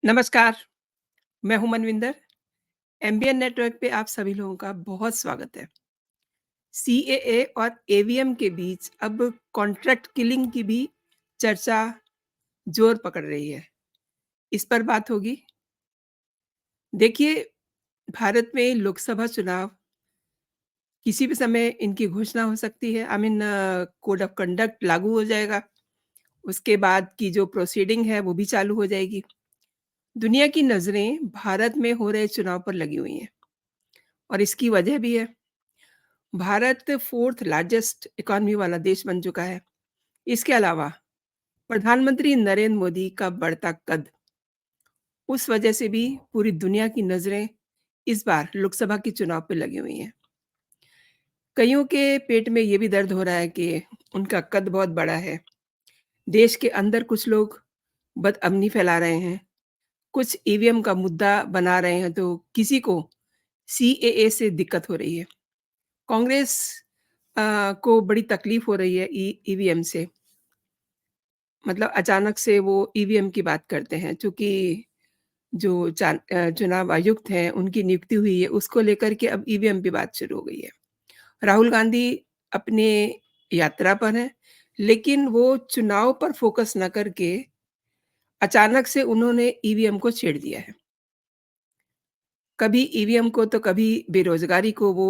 नमस्कार, मैं हूँ मनविंदर। एमबीएन नेटवर्क पे आप सभी लोगों का बहुत स्वागत है। सीएए और ईवीएम के बीच अब कॉन्ट्रैक्ट किलिंग की भी चर्चा जोर पकड़ रही है। इस पर बात होगी। देखिए, भारत में लोकसभा चुनाव किसी भी समय इनकी घोषणा हो सकती है। कोड ऑफ कंडक्ट लागू हो जाएगा। उसके बाद की जो प्रोसीडिंग है वो भी चालू हो जाएगी। दुनिया की नज़रें भारत में हो रहे चुनाव पर लगी हुई हैं और इसकी वजह भी है। भारत 4th लार्जेस्ट इकोनॉमी वाला देश बन चुका है। इसके अलावा प्रधानमंत्री नरेंद्र मोदी का बढ़ता कद, उस वजह से भी पूरी दुनिया की नज़रें इस बार लोकसभा के चुनाव पे लगी हुई हैं। कइयों के पेट में ये भी दर्द हो रहा है कि उनका कद बहुत बड़ा है। देश के अंदर कुछ लोग बदअमनी फैला रहे हैं, कुछ ईवीएम का मुद्दा बना रहे हैं, तो किसी को सीएए से दिक्कत हो रही है। कांग्रेस को बड़ी तकलीफ हो रही है ईवीएम से। मतलब अचानक से वो ईवीएम की बात करते हैं, चूँकि जो चुनाव आयुक्त हैं, उनकी नियुक्ति हुई है, उसको लेकर के अब ईवीएम पे बात शुरू हो गई है। राहुल गांधी अपने यात्रा पर हैं, लेकिन वो चुनाव पर फ़ोकस ना करके अचानक से उन्होंने ईवीएम को छेड़ दिया है। कभी ईवीएम को तो कभी बेरोज़गारी को वो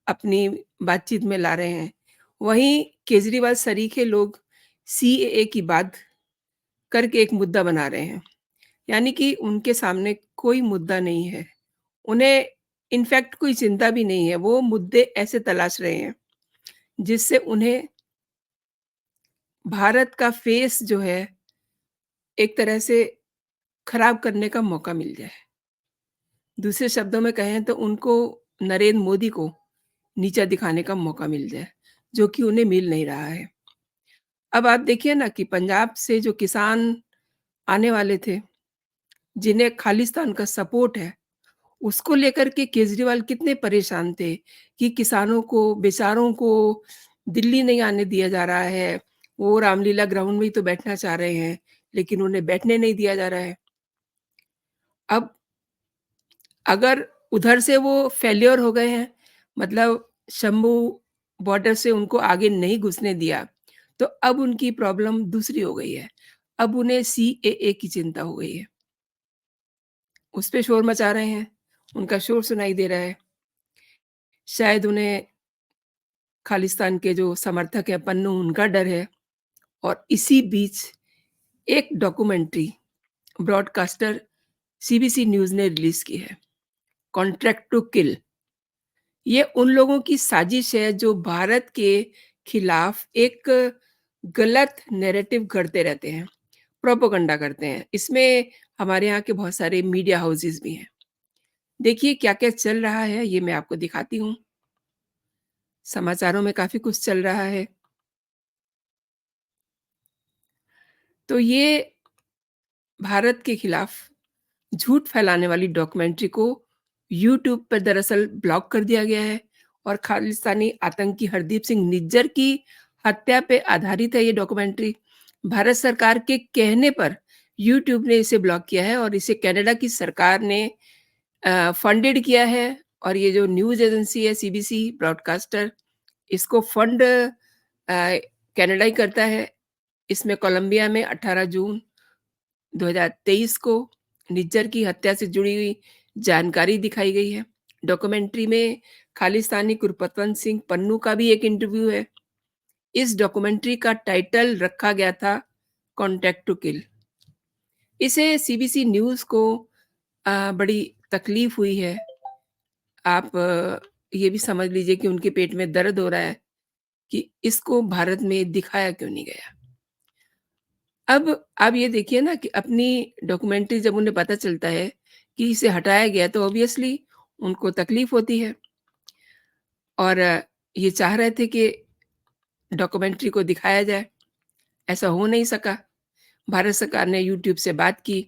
अपनी बातचीत में ला रहे हैं। वहीं केजरीवाल सरीखे लोग सीएए की बात करके एक मुद्दा बना रहे हैं। यानी कि उनके सामने कोई मुद्दा नहीं है। उन्हें इनफैक्ट कोई चिंता भी नहीं है। वो मुद्दे ऐसे तलाश रहे हैं, जिससे उन्हें भारत का फेस जो है, एक तरह से खराब करने का मौका मिल जाए। दूसरे शब्दों में कहें तो उनको नरेंद्र मोदी को नीचा दिखाने का मौका मिल जाए, जो कि उन्हें मिल नहीं रहा है। अब आप देखिए ना कि पंजाब से जो किसान आने वाले थे, जिन्हें खालिस्तान का सपोर्ट है, उसको लेकर के केजरीवाल कितने परेशान थे कि किसानों को, बेचारों को दिल्ली नहीं आने दिया जा रहा है। वो रामलीला ग्राउंड में ही तो बैठना चाह रहे हैं, लेकिन उन्हें बैठने नहीं दिया जा रहा है। अब अगर उधर से वो फेल्योर हो गए हैं, मतलब शंभू बॉर्डर से उनको आगे नहीं घुसने दिया, तो अब उनकी प्रॉब्लम दूसरी हो गई है। अब उन्हें सीएए की चिंता हो गई है। उस पे शोर मचा रहे हैं, उनका शोर सुनाई दे रहा है। शायद उन्हें खालिस्तान के जो समर्थक हैं पन्नू, उनका डर है। और इसी बीच एक डॉक्यूमेंट्री ब्रॉडकास्टर सीबीसी न्यूज़ ने रिलीज़ की है, कॉन्ट्रैक्ट टू किल। ये उन लोगों की साजिश है जो भारत के खिलाफ एक गलत नैरेटिव गढ़ते रहते हैं, प्रोपेगेंडा करते हैं। इसमें हमारे यहाँ के बहुत सारे मीडिया हाउसेस भी हैं। देखिए क्या-क्या चल रहा है, ये मैं आपको दिखाती हूँ। समाचारों में काफ़ी कुछ चल रहा है। तो ये भारत के खिलाफ झूठ फैलाने वाली डॉक्यूमेंट्री को यूट्यूब पर दरअसल ब्लॉक कर दिया गया है और खालिस्तानी आतंकी हरदीप सिंह निज्जर की हत्या पे आधारित है ये डॉक्यूमेंट्री। भारत सरकार के कहने पर यूट्यूब ने इसे ब्लॉक किया है और इसे कनाडा की सरकार ने फंडेड किया है। और ये जो न्यूज़ एजेंसी है सीबीसी ब्रॉडकास्टर, इसको फंड कनाडा ही करता है। इसमें कोलंबिया में 18 जून 2023 को निज्जर की हत्या से जुड़ी हुई जानकारी दिखाई गई है। डॉक्यूमेंट्री में खालिस्तानी गुरपतवंत सिंह पन्नू का भी एक इंटरव्यू है। इस डॉक्यूमेंट्री का टाइटल रखा गया था कॉन्टैक्ट टू किल। इसे सीबीसी न्यूज़ को बड़ी तकलीफ हुई है। आप ये भी समझ लीजिए कि उनके पेट में दर्द हो रहा है कि इसको भारत में दिखाया क्यों नहीं गया। अब आप ये देखिए ना कि अपनी डॉक्यूमेंट्री जब उन्हें पता चलता है कि इसे हटाया गया, तो ऑब्वियसली उनको तकलीफ होती है और ये चाह रहे थे कि डॉक्यूमेंट्री को दिखाया जाए। ऐसा हो नहीं सका। भारत सरकार ने यूट्यूब से बात की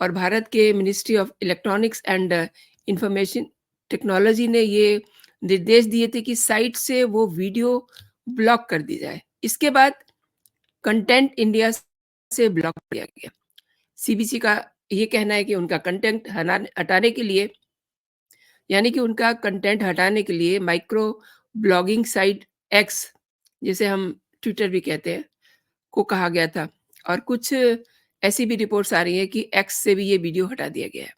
और भारत के ministry of electronics and information technology ने ये निर्देश दिए थे कि साइट से वो वीडियो ब्लॉक कर दी जाए। इसके बाद कंटेंट इंडिया से ब्लॉक किया गया। सीबीसी का ये कहना है कि उनका कंटेंट हटाने के लिए, यानी कि उनका कंटेंट हटाने के लिए माइक्रो ब्लॉगिंग साइट एक्स, जिसे हम ट्विटर भी कहते हैं, को कहा गया था। और कुछ ऐसी भी रिपोर्ट्स आ रही हैं कि एक्स से भी ये वीडियो हटा दिया गया है।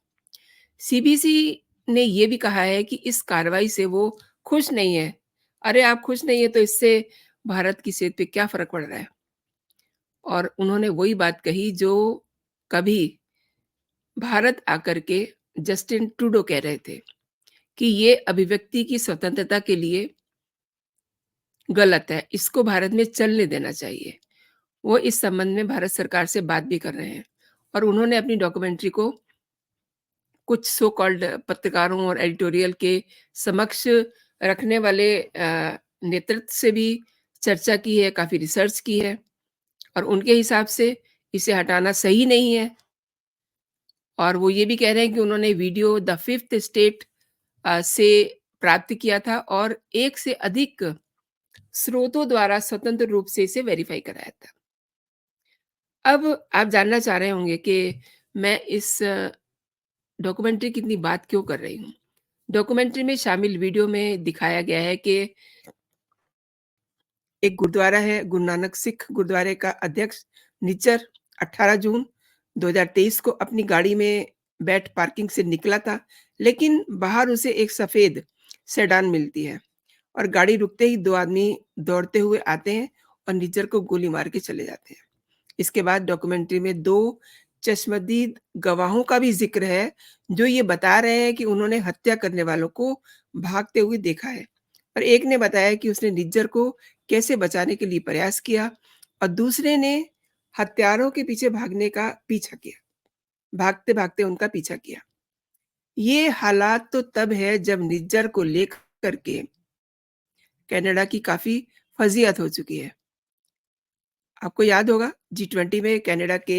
सीबीसी ने ये भी कहा है कि इस कार्रवाई से वो खुश नहीं है। अरे! आप खुश नहीं है तो इससे भारत की सेहत पे क्या फ़र्क पड़ रहा है? और उन्होंने वही बात कही जो कभी भारत आकर के जस्टिन ट्रूडो कह रहे थे कि ये अभिव्यक्ति की स्वतंत्रता के लिए गलत है, इसको भारत में चलने देना चाहिए। वो इस संबंध में भारत सरकार से बात भी कर रहे हैं और उन्होंने अपनी डॉक्यूमेंट्री को कुछ सो कॉल्ड पत्रकारों और एडिटोरियल के समक्ष रखने वाले नेतृत्व से भी चर्चा की है, काफ़ी रिसर्च की है और उनके हिसाब से इसे हटाना सही नहीं है। और वो ये भी कह रहे हैं कि उन्होंने वीडियो द फिफ्थ स्टेट से प्राप्त किया था और एक से अधिक स्रोतों द्वारा स्वतंत्र रूप से इसे वेरीफाई कराया था। अब आप जानना चाह रहे होंगे कि मैं इस डॉक्यूमेंट्री की इतनी बात क्यों कर रही हूँ? डॉक्यूमेंट्री में शामिल वीडियो में दिखाया गया है कि एक गुरुद्वारा है, गुरु नानक सिख गुरुद्वारे का अध्यक्ष निच्चर 18 जून 2023 को अपनी गाड़ी में बैठ पार्किंग से निकला था, लेकिन बाहर उसे एक सफ़ेद सेडान मिलती है और गाड़ी रुकते ही 2 आदमी दौड़ते हुए आते हैं और निज्जर को गोली मार के चले जाते हैं। इसके बाद डॉक्यूमेंट्री में 2 चश्मदीद गवाहों का भी ज़िक्र है, जो ये बता रहे हैं कि उन्होंने हत्या करने वालों को भागते हुए देखा है। और एक ने बताया कि उसने निज्जर को कैसे बचाने के लिए प्रयास किया और दूसरे ने हत्यारों के पीछे भागने का पीछा किया, भागते-भागते उनका पीछा किया। ये हालात तो तब है जब निज्जर को लेकर के कनाडा की काफ़ी फ़ज़ियत हो चुकी है। आपको याद होगा जी20 में कनाडा के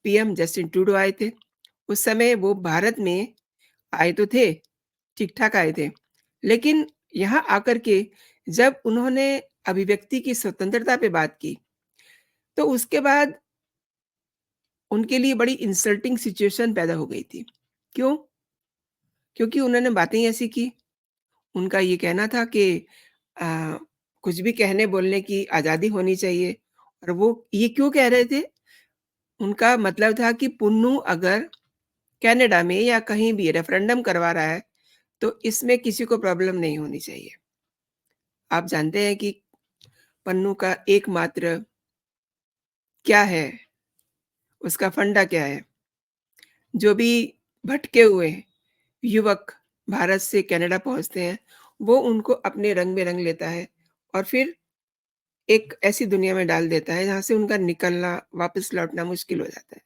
पीएम जस्टिन ट्रूडो आए थे। उस समय वो भारत में आए तो थे, ठीक-ठाक आए थे। लेकिन यहाँ आकर के जब उन्होंने अभिव्यक्ति की स्वतंत्रता पे बात की, तो उसके बाद उनके लिए बड़ी इंसल्टिंग सिचुएशन पैदा हो गई थी। क्यों? क्योंकि उन्होंने बातें ही ऐसी की। उनका ये कहना था कि अ, कुछ भी कहने-बोलने की आज़ादी होनी चाहिए और वो ये क्यों कह रहे थे? उनका मतलब था कि पुन्नू अगर कनाडा में या कहीं भी रेफरेंडम करवा रहा है, तो इसमें किसी को प्रॉब्लम नहीं होनी चाहिए। आप जानते हैं कि पन्नू का एकमात्र क्या है, उसका फंडा क्या है? जो भी भटके हुए युवक भारत से कनाडा पहुँचते हैं, वो उनको अपने रंग में रंग लेता है और फिर एक ऐसी दुनिया में डाल देता है, जहाँ से उनका निकलना, वापस लौटना मुश्किल हो जाता है,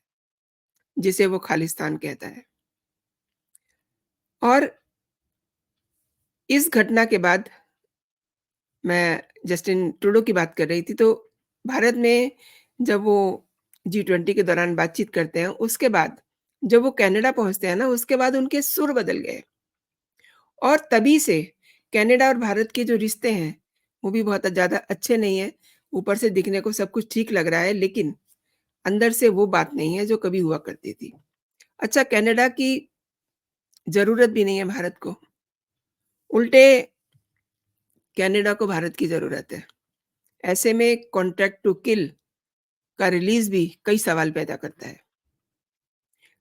जिसे वो खालिस्तान कहता है। और इस घटना के बाद मैं जस्टिन ट्रूडो की बात कर रही थी, तो भारत में जब वो जी20 के दौरान बातचीत करते हैं, उसके बाद जब वो कनाडा पहुँचते हैं ना, उसके बाद उनके सुर बदल गए और तभी से कनाडा और भारत के जो रिश्ते हैं, वो भी बहुत ज़्यादा अच्छे नहीं हैं। ऊपर से दिखने को सब कुछ ठीक लग रहा है, लेकिन अंदर से वो बात नहीं है जो कभी हुआ करती थी। अच्छा, कनाडा की ज़रूरत भी नहीं है भारत को, उल्टे कनाडा को भारत की ज़रूरत है। ऐसे में कॉन्ट्रैक्ट टू किल का रिलीज़ भी कई सवाल पैदा करता है।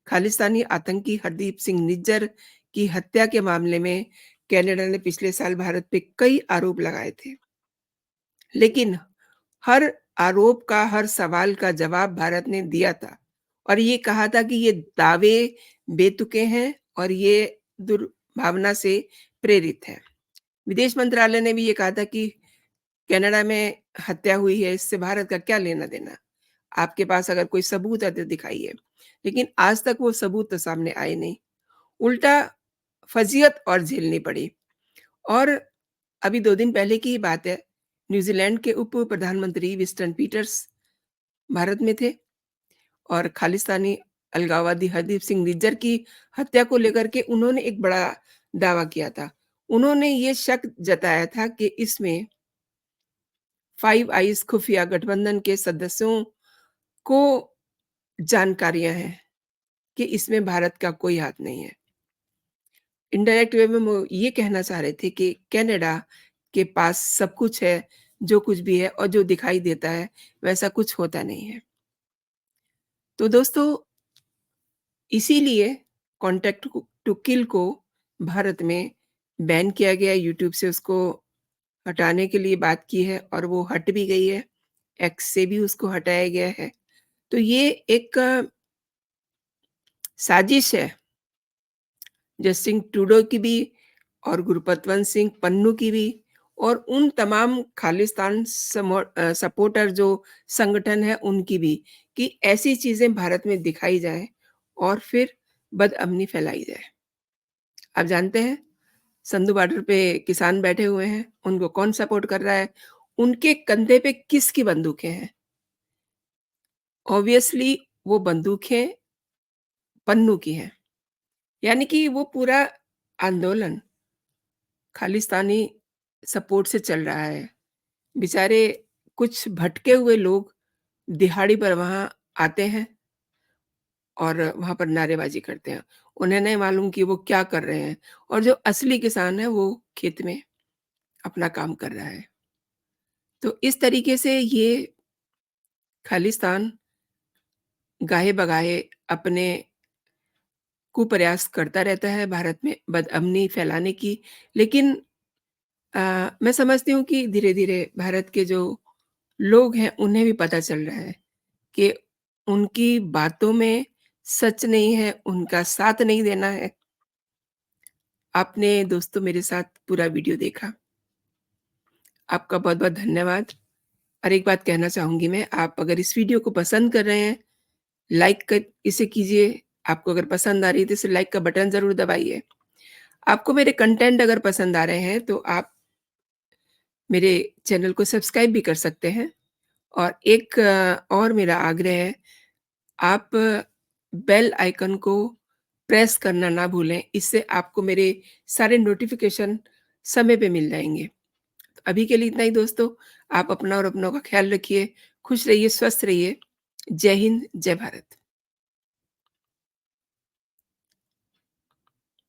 खालिस्तानी आतंकी हरदीप सिंह निज्जर की हत्या के मामले में कनाडा ने पिछले साल भारत पे कई आरोप लगाए थे। लेकिन हर आरोप का, हर सवाल का जवाब भारत ने दिया था और ये कहा था कि ये दावे बेतुके हैं और ये दुर्भावना से प्रेरित है। विदेश मंत्रालय ने भी ये कहा था कि कनाडा में हत्या हुई है, इससे भारत का क्या लेना-देना? आपके पास अगर कोई सबूत है तो दिखाइए। लेकिन आज तक वो सबूत तो सामने आए नहीं। उल्टा फ़ज़ियत और झेलनी पड़ी। और अभी 2 दिन पहले की ही बात है, न्यूज़ीलैंड के उप प्रधानमंत्री विंस्टन पीटर्स भारत में थे और खालिस्तानी अलगाववादी हरदीप सिंह निज्जर की हत्या को लेकर के उन्होंने एक बड़ा दावा किया था। उन्होंने ये शक जताया था कि इसमें फाइव आइज़ खुफिया गठबंधन के सदस्यों को जानकारियाँ हैं। कि इसमें भारत का कोई हाथ नहीं है। इनडायरेक्ट वे में वो ये कहना चाह रहे थे कि कनाडा के पास सब कुछ है, जो कुछ भी है और जो दिखाई देता है, वैसा कुछ होता नहीं है। तो दोस्तों, इसीलिए कॉन्टेक्ट टू किल को भारत में बैन किया गया है, यूट्यूब से उसको हटाने के लिए बात की है और वो हट भी गई है, एक्स से भी उसको हटाया गया है। तो ये एक साजिश है जस्टिन ट्रूडो की भी और गुरपतवंत सिंह पन्नू की भी और उन तमाम खालिस्तान सपोर्टर जो संगठन है उनकी भी, कि ऐसी चीज़ें भारत में दिखाई जाएँ और फिर बदअमनी फैलाई जाए। आप जानते हैं, संधू बॉर्डर पे किसान बैठे हुए हैं, उनको कौन सपोर्ट कर रहा है? उनके कंधे पे किसकी बंदूकें हैं? ऑब्वियसली वो बंदूकें पन्नू की हैं। यानी कि वो पूरा आंदोलन खालिस्तानी सपोर्ट से चल रहा है। बेचारे कुछ भटके हुए लोग दिहाड़ी पर वहाँ आते हैं और वहाँ पर नारेबाज़ी करते हैं। उन्हें नहीं मालूम कि वो क्या कर रहे हैं और जो असली किसान है वो खेत में अपना काम कर रहा है। तो इस तरीके से ये खालिस्तान गाहे-बगाहे अपने कुप्रयास करता रहता है भारत में बदअमनी फैलाने की। लेकिन मैं समझती हूँ कि धीरे-धीरे भारत के जो लोग हैं, उन्हें भी पता चल रहा है कि उनकी बातों में सच नहीं है, उनका साथ नहीं देना है। आपने दोस्तों मेरे साथ पूरा वीडियो देखा, आपका बहुत-बहुत धन्यवाद। और एक बात कहना चाहूँगी मैं, आप अगर इस वीडियो को पसंद कर रहे हैं, लाइक कर इसे कीजिए। आपको अगर पसंद आ रही है तो इसे लाइक का बटन ज़रूर दबाइए। आपको मेरे कंटेंट अगर पसंद आ रहे हैं तो आप मेरे चैनल को सब्सक्राइब भी कर सकते हैं। और एक और मेरा आग्रह है, आप बेल आइकन को प्रेस करना ना भूलें, इससे आपको मेरे सारे नोटिफ़िकेशन समय पे मिल जाएँगे। अभी के लिए इतना ही दोस्तों, आप अपना और अपनों का ख़्याल रखिए, खुश रहिए, स्वस्थ रहिए। जय हिंद, जय भारत।